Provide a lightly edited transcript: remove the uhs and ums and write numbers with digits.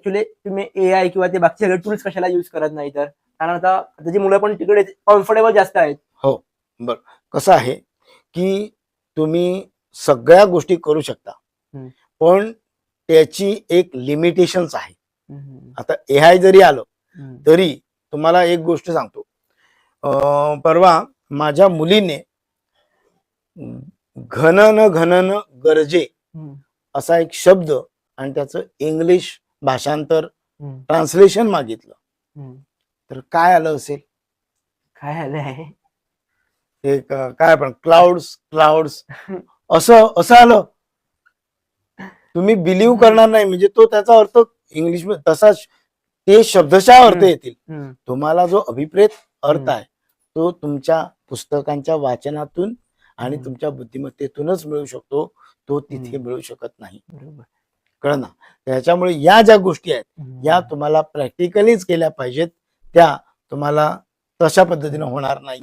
Actually तुम्ही AI किंवा ते बाकी सगळे टूल्स कशाला युज करत नाही तर? कारण आता त्याची मुलं पण तिकडे कम्फर्टेबल जास्त आहेत. हो, बर. कसं आहे की तुम्ही सगळ्या गोष्टी करू शकता, हम्म. पण त्याची एक लिमिटेशन्स आहे. हम्म. आता AI जरी आलं हम्म. तरी तुम्हाला एक गोष्ट सांगतो. परवा माझ्या मुलीने घनन घनन गरजे हम्म. असा एक शब्द आणि त्याचं इंग्लिश भाषांतर हम्म. ट्रान्सलेशन मागितलं. हम्म. तर काय आलं असेल? काय आलं आहे? एक काय आपण क्लाउड्स क्लाउड्स असं असं आलं. तुम्ही बिलीव्ह करणार नाही, म्हणजे तो त्याचा अर्थ इंग्लिश मध्ये तसाच ते शब्दशः अर्थ येतील. हम्म. तुम्हाला जो अभिप्रेत अर्थ हम्म. आहे तो तुमच्या पुस्तकांच्या वाचनातून आणि हम्म. तुमच्या बुद्धिमत्तेतूनच मिळू शकतो, तो तिथे हम्म. मिळू शकत नाही. बरोबर. कळलं ना? त्याच्यामुळे या ज्या गोष्टी आहेत या हम्म. तुम्हाला प्रॅक्टिकलीच केल्या पाहिजेत. त्या तुम्हाला तशा पद्धतीने होणार नाही.